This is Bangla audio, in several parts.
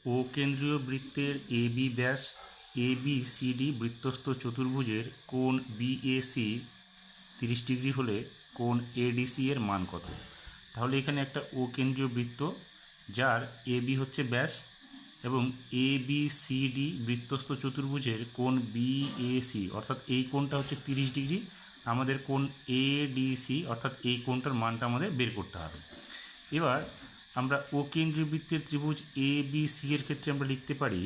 ও কেন্দ্রীয় বৃত্তের এ বি ব্যাস ABCD বৃত্তস্থ চতুর্ভুজের কোণ BAC 30 ডিগ্রি হলে কোণ ADC এর মান কত? তাহলে এখানে একটা ও কেন্দ্রীয় বৃত্ত যার AB হচ্ছে ব্যাস এবং ABCD বৃত্তস্থ চতুর্ভুজের কোণ BAC অর্থাৎ এই কোণটা হচ্ছে 30 ডিগ্রি। আমাদের কোণ ADC অর্থাৎ এই কোণটার মানটা আমাদের বের করতে হবে। এবার আমরা ও কেন্দ্রীয় বৃত্তের ত্রিভুজ ABC এর ক্ষেত্রে আমরা লিখতে পারি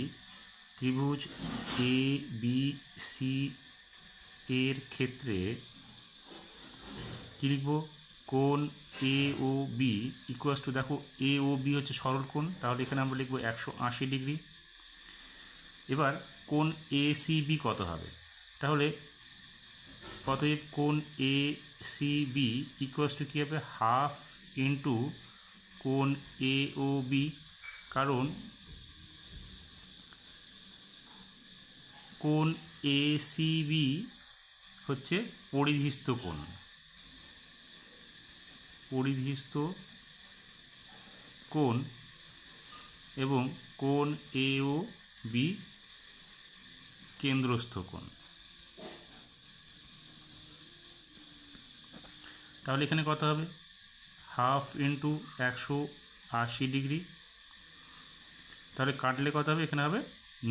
ত্রিভুজ ABC এর ক্ষেত্রে কী লিখব? কোণ AOB ইকুয়ালস টু, দেখো AOB হচ্ছে সরল কোণ, তাহলে এখানে আমরা লিখব 180 ডিগ্রি। এবার কোণ ACB কত হবে? তাহলে অতএব কোণ ACB ইকুয়ালস টু কী হবে? হাফ ইন্টু কোণ AOB, কারণ কোণ ACB হচ্ছে পরিধিস্থ কোণ, এবং কোণ AOB কেন্দ্রস্থ কোণ। তাহলে এখানে কত হবে? হাফ ইন্টু 180 ডিগ্রি, তাহলে কাটলে কত হবে? এখানে হবে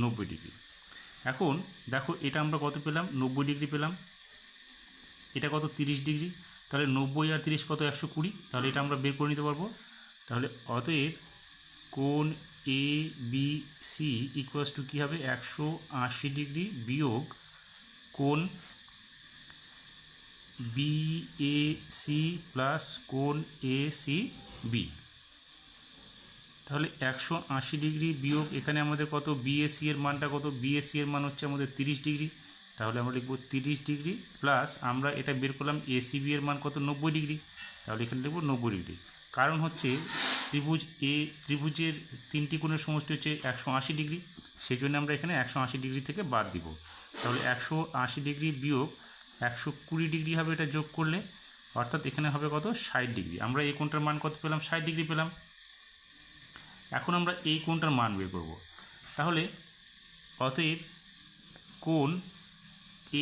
90 ডিগ্রি। এখন দেখো এটা আমরা কত পেলাম? 90 ডিগ্রি পেলাম। এটা কত? 30 ডিগ্রি। তাহলে 90 আর 30 কত? 120। তাহলে এটা আমরা বের করে নিতে পারবো। তাহলে অতএব কোণ ABC ইকুয়ালস টু কী হবে? 180 ডিগ্রি বিয়োগ কোণ BAC প্লাস কোণ ACB। তাহলে 180 ডিগ্রি বিয়োগ এখানে আমাদের কত? BAC এর মানটা কত? BAC এর মান হচ্ছে আমাদের 30 ডিগ্রি, তাহলে আমরা লিখব 30 ডিগ্রি প্লাস আমরা এটা বের করলাম ACB এর মান কত? 90 ডিগ্রি, তাহলে এখানে লিখব 90 ডিগ্রি। কারণ হচ্ছে ত্রিভুজের তিনটি কোণের সমষ্টি হচ্ছে 180 ডিগ্রি, সেই জন্য আমরা এখানে 180 ডিগ্রি থেকে বাদ দিব। তাহলে 180 ডিগ্রি বিয়োগ 120 ডিগ্রি হবে এটা যোগ করলে, অর্থাৎ এখানে হবে কত? 60 ডিগ্রি। আমরা এই কোণটার মান কত পেলাম? 60 ডিগ্রি পেলাম। এখন আমরা এই কোণটার মান বের করব। তাহলে অতএব কোণ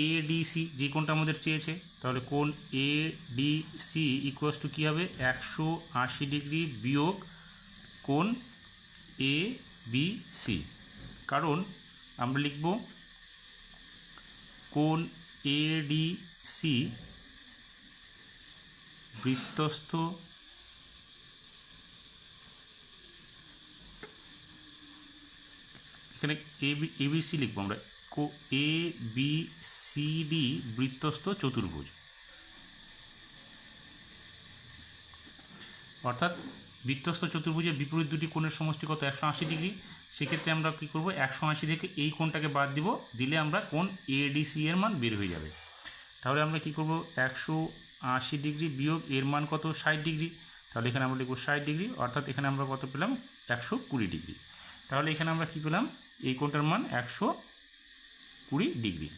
ADC, যে কোণটা আমাদের চেয়েছে, তাহলে কোণ ADC ইকুয়ালস টু কী হবে? 180 ডিগ্রি বিয়োগ কোণ ABC, কারণ আমরা লিখব কোণ ADC বৃত্তস্থ এখানে ABC লিখবো আমরা, ABCD বৃত্তস্থ চতুর্ভুজ, অর্থাৎ বৃত্তস্থ চতুর্ভুজের বিপরীত দুটি কোণের সমষ্টি কত? 180 ডিগ্রি। সেক্ষেত্রে আমরা কী করব? 180 থেকে এই কোণটাকে বাদ দিব, দিলে আমরা কোণ ADC এর মান বের হয়ে যাবে। তাহলে আমরা কী করব? 180 ডিগ্রি বিয়োগ এর মান কত? 60 ডিগ্রি, তাহলে এখানে আমরা লিখব 60 ডিগ্রি, অর্থাৎ এখানে আমরা কত পেলাম? 120 ডিগ্রি। তাহলে এখানে আমরা কী পেলাম? এই কোণটার মান 120 ডিগ্রি।